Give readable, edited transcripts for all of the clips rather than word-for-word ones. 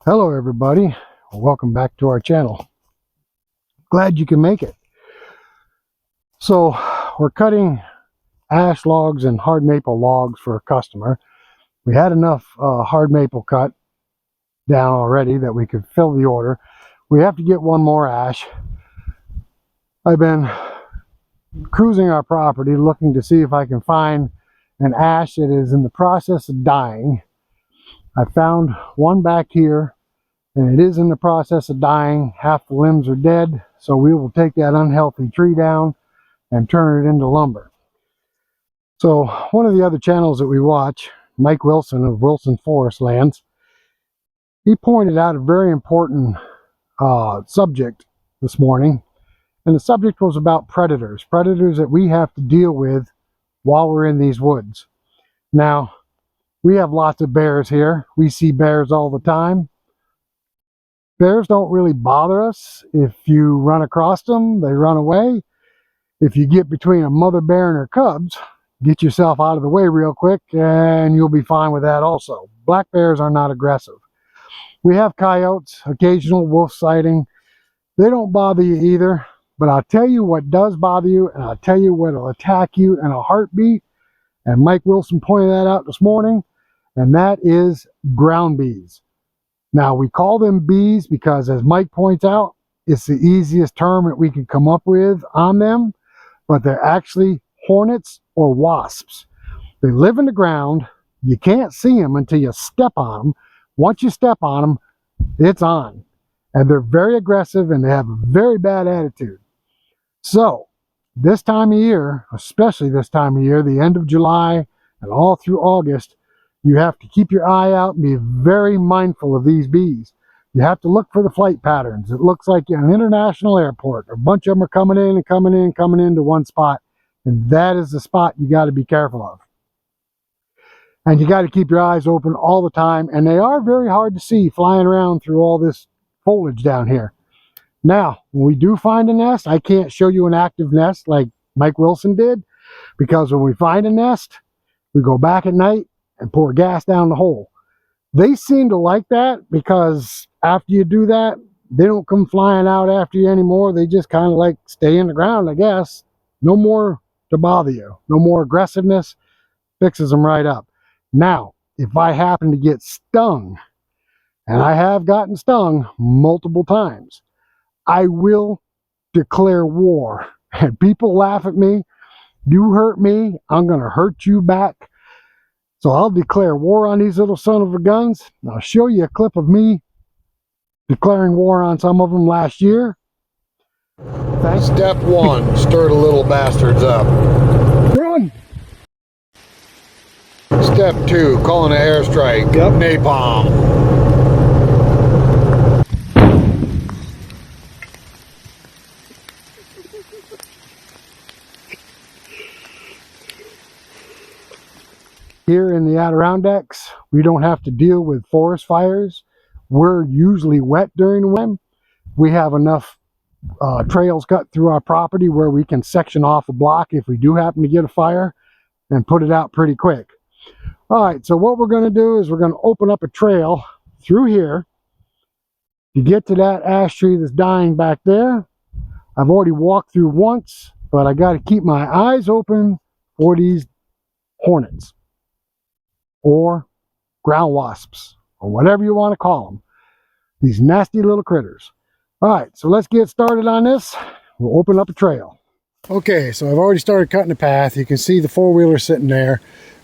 Hello everybody, welcome back to our channel. Glad you can make it. So we're cutting ash logs and hard maple logs for a customer. We had enough hard maple cut down already that we could fill the order. We have to get one more ash. I've been cruising our property looking to see if I can find an ash that is in the process of dying. I found one back here, and it is in the process of dying. Half the limbs are dead, so we will take that unhealthy tree down and turn it into lumber. So one of the other channels that we watch, Mike Wilson of Wilson Forest Lands, he pointed out a very important subject this morning, and the subject was about predators that we have to deal with while we're in these woods. Now, we have lots of bears here. We see bears all the time. Bears don't really bother us. If you run across them, they run away. If you get between a mother bear and her cubs, get yourself out of the way real quick and you'll be fine with that also. Black bears are not aggressive. We have coyotes, occasional wolf sighting. They don't bother you either, but I'll tell you what does bother you, and I'll tell you what will attack you in a heartbeat, and Mike Wilson pointed that out this morning, and that is ground bees. Now, we call them bees because, as Mike points out, it's the easiest term that we can come up with on them, but they're actually hornets or wasps. They live in the ground. You can't see them until you step on them. Once you step on them, it's on. And they're very aggressive and they have a very bad attitude. So, this time of year, especially this time of year, the end of July and all through August, you have to keep your eye out and be very mindful of these bees. You have to look for the flight patterns. It looks like an international airport. A bunch of them are coming in and coming in and coming into one spot. And that is the spot you got to be careful of. And you got to keep your eyes open all the time. And they are very hard to see flying around through all this foliage down here. Now, when we do find a nest, I can't show you an active nest like Mike Wilson did, because when we find a nest, we go back at night and pour gas down the hole. They seem to like that because after you do that, they don't come flying out after you anymore. They just kind of like stay in the ground, I guess. No more to bother you. No more aggressiveness. Fixes them right up. Now, if I happen to get stung, and I have gotten stung multiple times, I will declare war. And people laugh at me. You hurt me, I'm going to hurt you back. So I'll declare war on these little son of a guns. I'll show you a clip of me declaring war on some of them last year. Thanks. Step one, stir the little bastards up. Run! Step two, calling an airstrike. Yep. Napalm. Here in the Adirondacks, we don't have to deal with forest fires. We're usually wet during the winter. We have enough trails cut through our property where we can section off a block if we do happen to get a fire and put it out pretty quick. All right, so what we're going to do is we're going to open up a trail through here to get to that ash tree that's dying back there. I've already walked through once, but I got to keep my eyes open for these hornets or ground wasps or whatever you want to call them. These nasty little critters. All right, so let's get started on this. We'll open up a trail. Okay, so I've already started cutting the path. You can see the four-wheeler sitting there.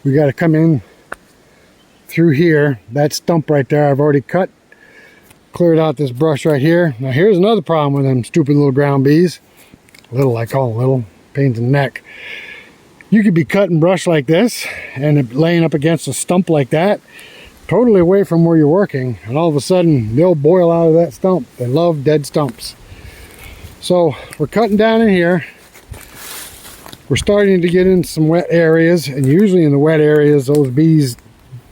We got to come in through here. That stump right there I've already cut. Cleared out this brush right here. Now here's another problem with them stupid little ground bees. Little, I call them little. Pains in the neck. You could be cutting brush like this and laying up against a stump like that, totally away from where you're working, and all of a sudden they'll boil out of that stump. They love dead stumps. So we're cutting down in here. We're starting to get in some wet areas, and usually in the wet areas those bees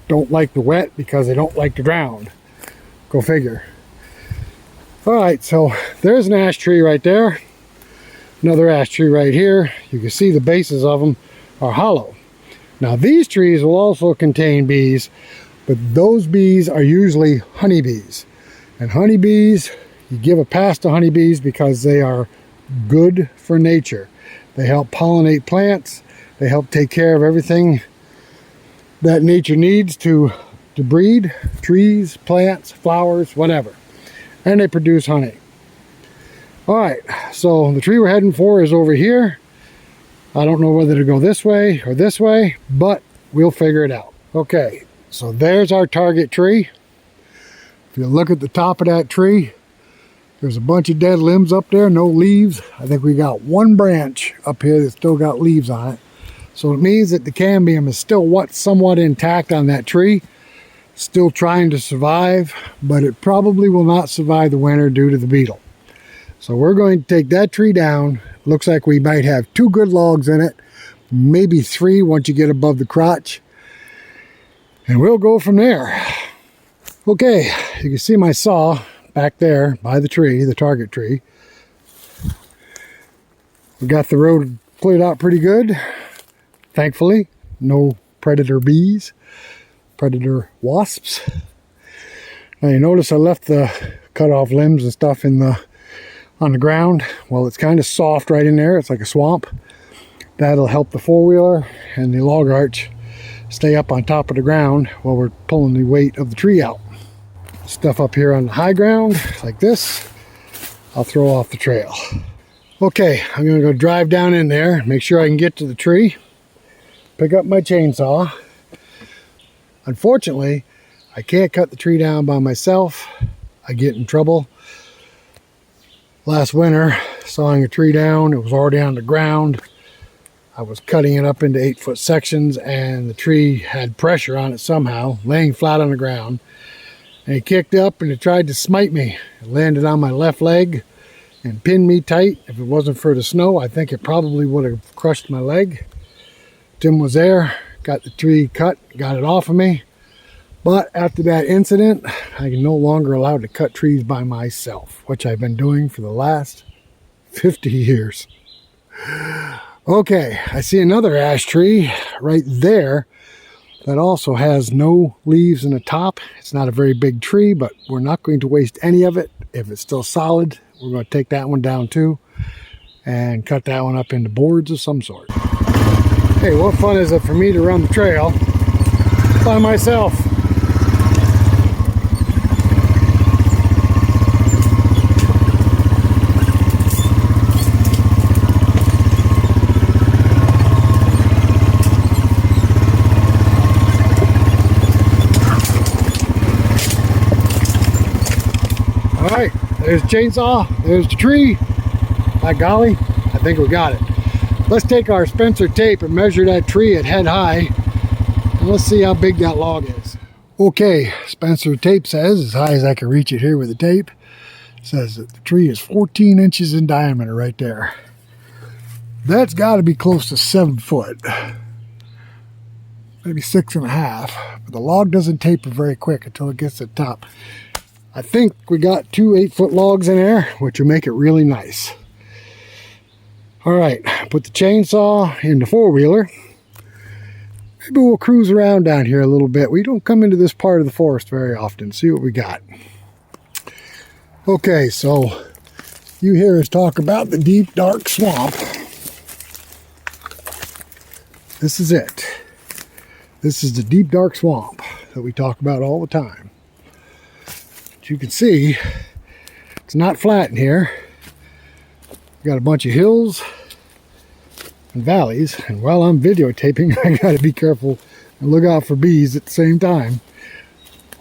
don't like the wet because they don't like to drown. Go figure. All right, so there's an ash tree right there. Another ash tree right here. You can see the bases of them are hollow. Now these trees will also contain bees, but those bees are usually honeybees. And honeybees, you give a pass to honeybees because they are good for nature. They help pollinate plants. They help take care of everything that nature needs to breed, trees, plants, flowers, whatever. And they produce honey. All right, so the tree we're heading for is over here. I don't know whether to go this way or this way, but we'll figure it out. Okay, so there's our target tree. If you look at the top of that tree, there's a bunch of dead limbs up there, no leaves. I think we got one branch up here that's still got leaves on it. So it means that the cambium is still somewhat intact on that tree, still trying to survive, but it probably will not survive the winter due to the beetle. So we're going to take that tree down. Looks like we might have 2 good logs in it, maybe 3 once you get above the crotch. And we'll go from there. Okay, you can see my saw back there by the tree, the target tree. We got the road cleared out pretty good. Thankfully, no predator bees, predator wasps. Now you notice I left the cut off limbs and stuff on the ground. Well, it's kind of soft right in there. It's like a swamp. That'll help the four-wheeler and the log arch stay up on top of the ground while we're pulling the weight of the tree out. Stuff up here on the high ground like this, I'll throw off the trail. Okay, I'm gonna go drive down in there, make sure I can get to the tree, pick up my chainsaw. Unfortunately, I can't cut the tree down by myself. I get in trouble. Last winter, sawing a tree down, it was already on the ground. I was cutting it up into 8-foot sections and the tree had pressure on it somehow, laying flat on the ground. And it kicked up and it tried to smite me. It landed on my left leg and pinned me tight. If it wasn't for the snow, I think it probably would have crushed my leg. Tim was there, got the tree cut, got it off of me. But after that incident, I am no longer allowed to cut trees by myself, which I've been doing for the last 50 years. Okay, I see another ash tree right there that also has no leaves in the top. It's not a very big tree, but we're not going to waste any of it. If it's still solid, we're going to take that one down too and cut that one up into boards of some sort. Hey, what fun is it for me to run the trail by myself? Alright, there's the chainsaw, there's the tree. By golly, I think we got it. Let's take our Spencer tape and measure that tree at head high, and let's see how big that log is. Okay, Spencer tape says, as high as I can reach it here with the tape, says that the tree is 14 inches in diameter right there. That's got to be close to 7 foot. Maybe 6.5. But the log doesn't taper very quick until it gets to the top. I think we got 2 8-foot logs in there, which will make it really nice. All right, put the chainsaw in the four-wheeler. Maybe we'll cruise around down here a little bit. We don't come into this part of the forest very often. See what we got. Okay, so you hear us talk about the deep, dark swamp. This is it. This is the deep, dark swamp that we talk about all the time. As you can see, it's not flat in here. We've got a bunch of hills and valleys, and while I'm videotaping, I gotta be careful and look out for bees at the same time.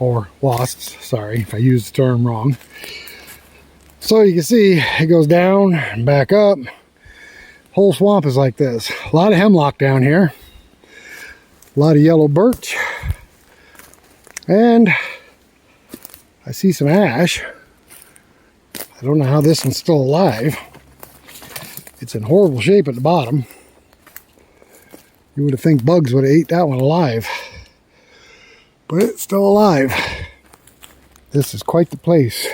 Or wasps, sorry if I used the term wrong. So you can see it goes down and back up. Whole swamp is like this. A lot of hemlock down here. A lot of yellow birch. And I see some ash. I don't know how this one's still alive. It's in horrible shape at the bottom. You would have think bugs would have ate that one alive. But it's still alive. This is quite the place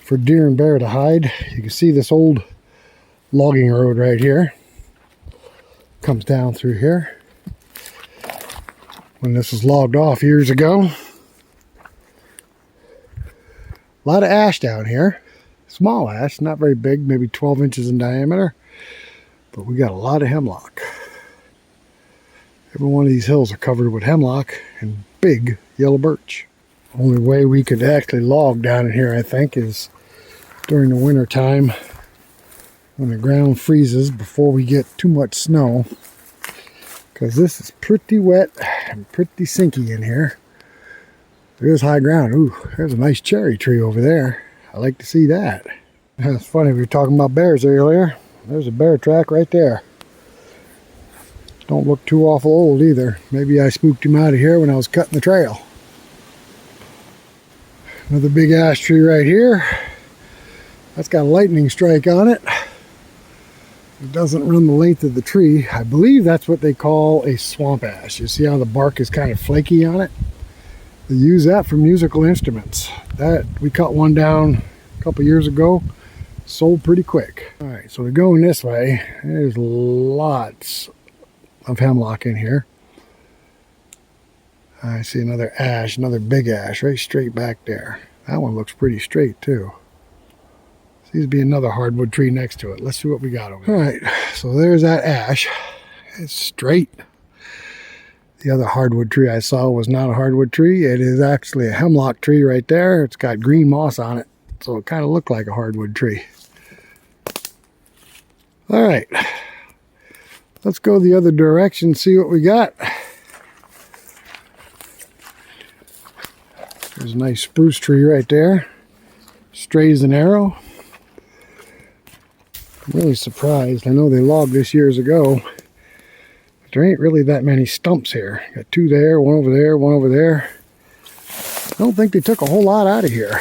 for deer and bear to hide. You can see this old logging road right here. Comes down through here. When this was logged off years ago. A lot of ash down here. Small ash, not very big, maybe 12 inches in diameter. But we got a lot of hemlock. Every one of these hills are covered with hemlock and big yellow birch. Only way we could actually log down in here, I think, is during the winter time when the ground freezes before we get too much snow. Because this is pretty wet and pretty sinky in here. There is high ground. Ooh, there's a nice cherry tree over there. I like to see that. It's funny, we were talking about bears earlier. There's a bear track right there. Don't look too awful old either. Maybe I spooked him out of here when I was cutting the trail. Another big ash tree right here. That's got a lightning strike on it. It doesn't run the length of the tree. I believe that's what they call a swamp ash. You see how the bark is kind of flaky on it? They use that for musical instruments. That we cut one down a couple years ago. Sold pretty quick. All right, so we're going this way. There's lots of hemlock in here. I see another ash, another big ash right straight back there. That one looks pretty straight too. Seems to be another hardwood tree next to it. Let's see what we got over there. All right, so there's that ash. It's straight. The other hardwood tree I saw was not a hardwood tree. It is actually a hemlock tree right there. It's got green moss on it, so it kind of looked like a hardwood tree. All right, let's go the other direction, see what we got. There's a nice spruce tree right there. Straight as an arrow. I'm really surprised. I know they logged this years ago, but there ain't really that many stumps here. Got two there, one over there, one over there. I don't think they took a whole lot out of here.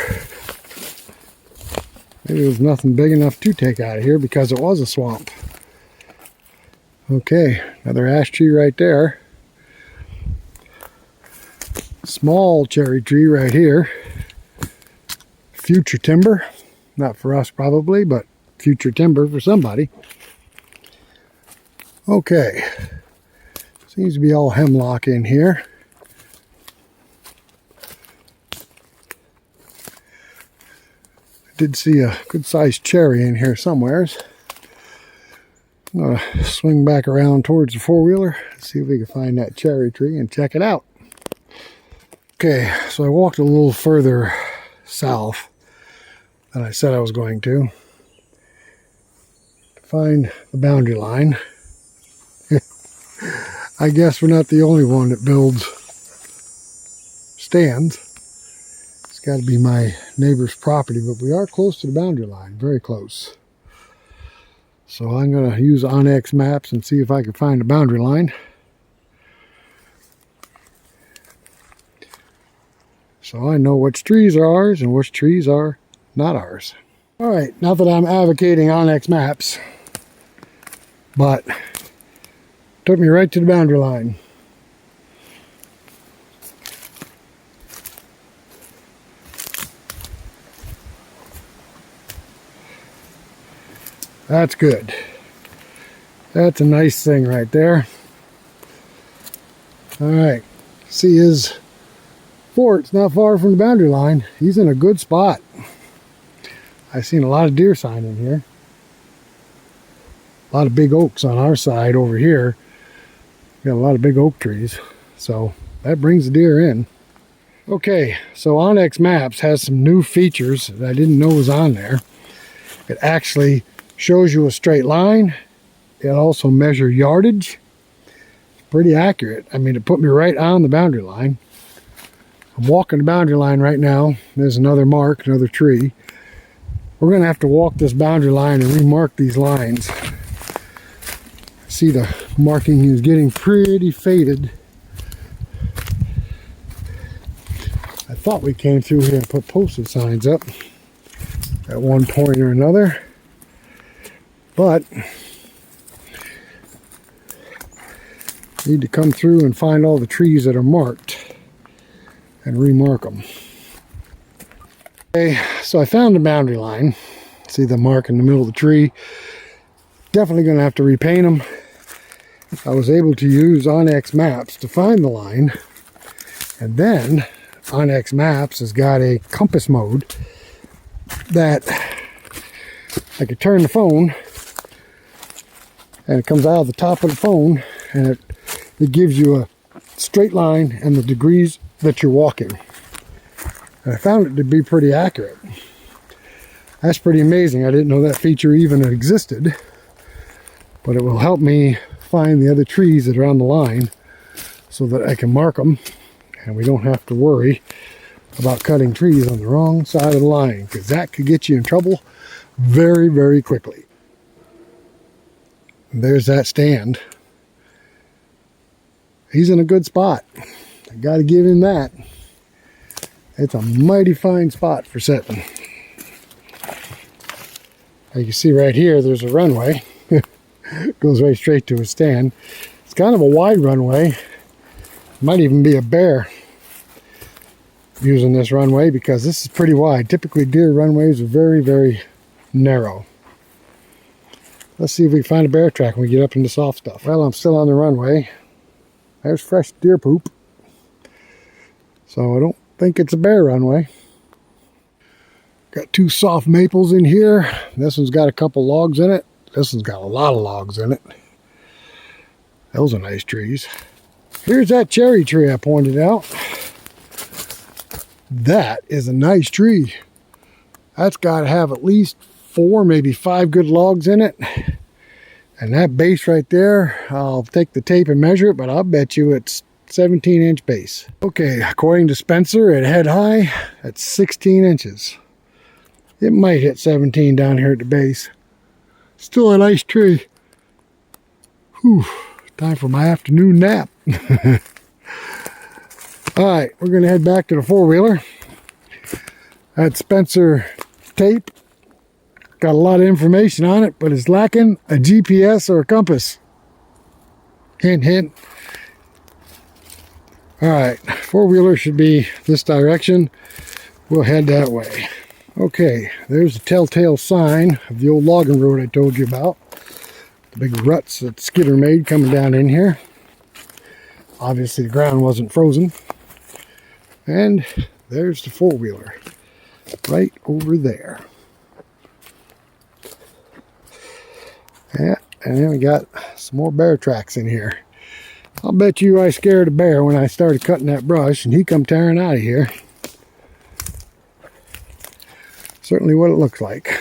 Maybe there was nothing big enough to take out of here because it was a swamp. Okay, another ash tree right there. Small cherry tree right here. Future timber. Not for us probably, but future timber for somebody. Okay. Seems to be all hemlock in here. I did see a good sized cherry in here somewheres. I'm going to swing back around towards the four-wheeler, see if we can find that cherry tree and check it out. Okay, so I walked a little further south than I said I was going to find the boundary line. I guess we're not the only one that builds stands. It's got to be my neighbor's property, but we are close to the boundary line, very close. So I'm going to use Onyx maps and see if I can find the boundary line. So I know which trees are ours and which trees are not ours. All right, not that I'm advocating Onyx maps, but took me right to the boundary line. That's good. That's a nice thing right there. All right, see his fort's not far from the boundary line. He's in a good spot. I've seen a lot of deer sign in here. A lot of big oaks on our side over here. Got a lot of big oak trees. So that brings the deer in. Okay, so Onyx Maps has some new features that I didn't know was on there. It actually shows you a straight line. It also measures yardage. It's pretty accurate. I mean, it put me right on the boundary line. I'm walking the boundary line right now. There's another mark, another tree. We're going to have to walk this boundary line and remark these lines. See, the marking is getting pretty faded. I thought we came through here and put posted signs up at one point or another, but need to come through and find all the trees that are marked and remark them. Okay, so I found the boundary line. See the mark in the middle of the tree. Definitely going to have to repaint them. I was able to use Onyx Maps to find the line, and then Onyx Maps has got a compass mode that I could turn the phone and it comes out of the top of the phone, and it gives you a straight line and the degrees that you're walking. And I found it to be pretty accurate. That's pretty amazing. I didn't know that feature even existed, but it will help me find the other trees that are on the line so that I can mark them and we don't have to worry about cutting trees on the wrong side of the line, because that could get you in trouble very, very quickly. And there's that stand. He's in a good spot. I got to give him that. It's a mighty fine spot for setting. You can see right here, there's a runway. Goes right straight to a stand. It's kind of a wide runway. Might even be a bear using this runway, because this is pretty wide. Typically deer runways are very, very narrow. Let's see if we can find a bear track when we get up into soft stuff. Well, I'm still on the runway. There's fresh deer poop. So I don't think it's a bear runway. Got two soft maples in here. This one's got a couple logs in it. This one's got a lot of logs in it. Those are nice trees. Here's that cherry tree I pointed out. That is a nice tree. That's got to have at least 4, maybe 5 good logs in it. And that base right there, I'll take the tape and measure it, but I'll bet you it's 17-inch base. Okay, according to Spencer at head high, that's 16 inches. It might hit 17 down here at the base. Still a nice tree. Whew, time for my afternoon nap. Alright, we're going to head back to the four-wheeler. That Spencer tape got a lot of information on it, but it's lacking a GPS or a compass. Hint, hint. Alright, four-wheeler should be this direction. We'll head that way. Okay, there's the telltale sign of the old logging road I told you about. The big ruts that Skidder made coming down in here. Obviously the ground wasn't frozen. And there's the four-wheeler right over there. Yeah, and then we got some more bear tracks in here. I'll bet you I scared a bear when I started cutting that brush and he come tearing out of here. Certainly what it looks like.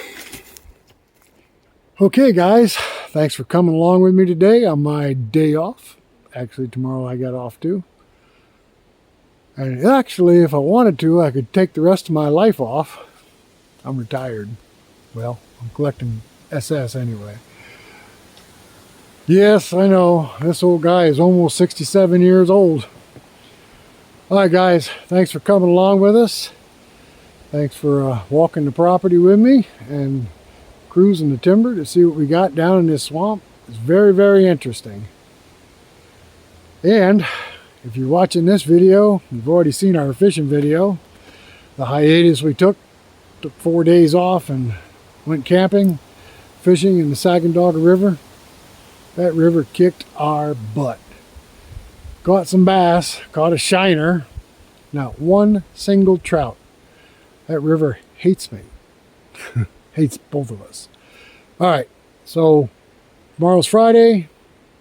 Okay guys, thanks for coming along with me today on my day off. Actually tomorrow I got off too. And actually if I wanted to, I could take the rest of my life off. I'm retired. Well, I'm collecting SS anyway. Yes, I know, this old guy is almost 67 years old. Alright guys, thanks for coming along with us. Thanks for walking the property with me and cruising the timber to see what we got down in this swamp. It's very, very interesting. And if you're watching this video, you've already seen our fishing video. The hiatus we took 4 days off and went camping, fishing in the Sacandaga River. That river kicked our butt. Caught some bass, caught a shiner, not one single trout. That river hates me. Hates both of us. Alright, so tomorrow's Friday.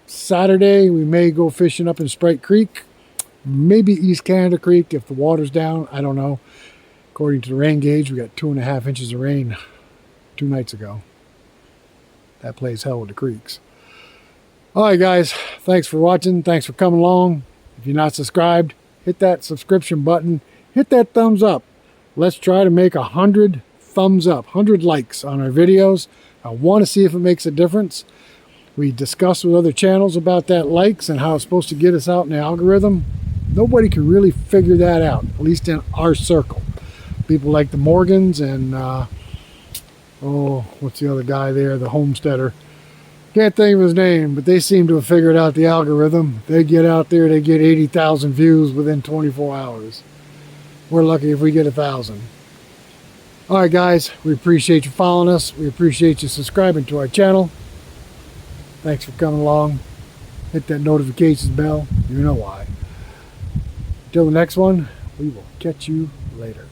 Saturday we may go fishing up in Sprite Creek. Maybe East Canada Creek if the water's down. I don't know. According to the rain gauge, we got 2.5 inches of rain 2 nights ago. That plays hell with the creeks. Alright guys, thanks for watching. Thanks for coming along. If you're not subscribed, hit that subscription button. Hit that thumbs up. Let's try to make 100 thumbs up, 100 likes on our videos. I want to see if it makes a difference. We discussed with other channels about that likes and how it's supposed to get us out in the algorithm. Nobody can really figure that out, at least in our circle. People like the Morgans and, oh, what's the other guy there, the homesteader. Can't think of his name, but they seem to have figured out the algorithm. They get out there, they get 80,000 views within 24 hours. We're lucky if we get 1,000. Alright guys, we appreciate you following us. We appreciate you subscribing to our channel. Thanks for coming along. Hit that notifications bell. You know why. Until the next one, we will catch you later.